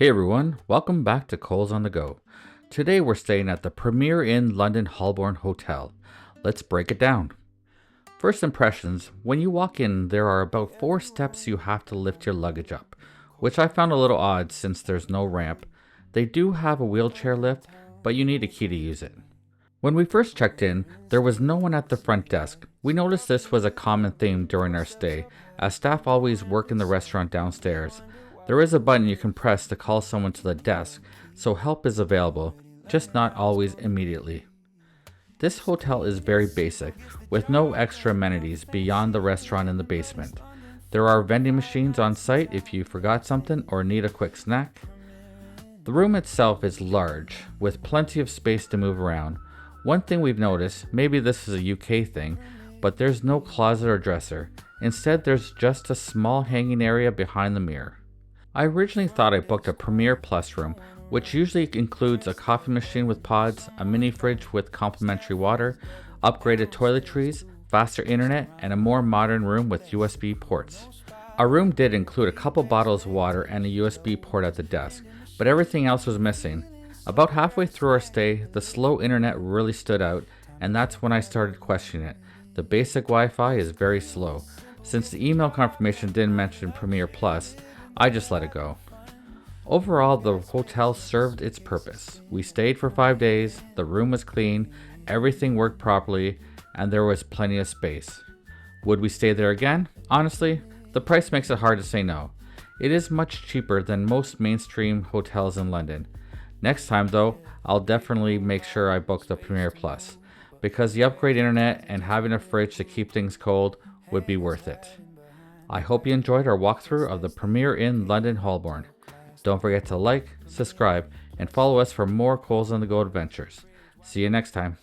Hey everyone, welcome back to Coles on the Go. Today we're staying at the Premier Inn London Holborn Hotel. Let's break it down. First impressions, when you walk in, there are about 4 steps you have to lift your luggage up, which I found a little odd since there's no ramp. They do have a wheelchair lift, but you need a key to use it. When we first checked in, there was no one at the front desk. We noticed this was a common theme during our stay, as staff always work in the restaurant downstairs. There is a button you can press to call someone to the desk, so help is available, just not always immediately. This hotel is very basic, with no extra amenities beyond the restaurant in the basement. There are vending machines on site if you forgot something or need a quick snack. The room itself is large, with plenty of space to move around. One thing we've noticed, maybe this is a UK thing, but there's no closet or dresser. Instead, there's just a small hanging area behind the mirror. I originally thought I booked a Premier Plus room, which usually includes a coffee machine with pods, a mini fridge with complimentary water, upgraded toiletries, faster internet, and a more modern room with USB ports. Our room did include a couple bottles of water and a USB port at the desk, but everything else was missing. About halfway through our stay, the slow internet really stood out, and that's when I started questioning it. The basic Wi-Fi is very slow. Since the email confirmation didn't mention Premier Plus, I just let it go. Overall, the hotel served its purpose. We stayed for 5 days, the room was clean, everything worked properly, and there was plenty of space. Would we stay there again? Honestly, the price makes it hard to say no. It is much cheaper than most mainstream hotels in London. Next time though, I'll definitely make sure I book the Premier Plus, because the upgrade internet and having a fridge to keep things cold would be worth it. I hope you enjoyed our walkthrough of the Premier Inn London Holborn. Don't forget to like, subscribe, and follow us for more Coles on the Go adventures. See you next time.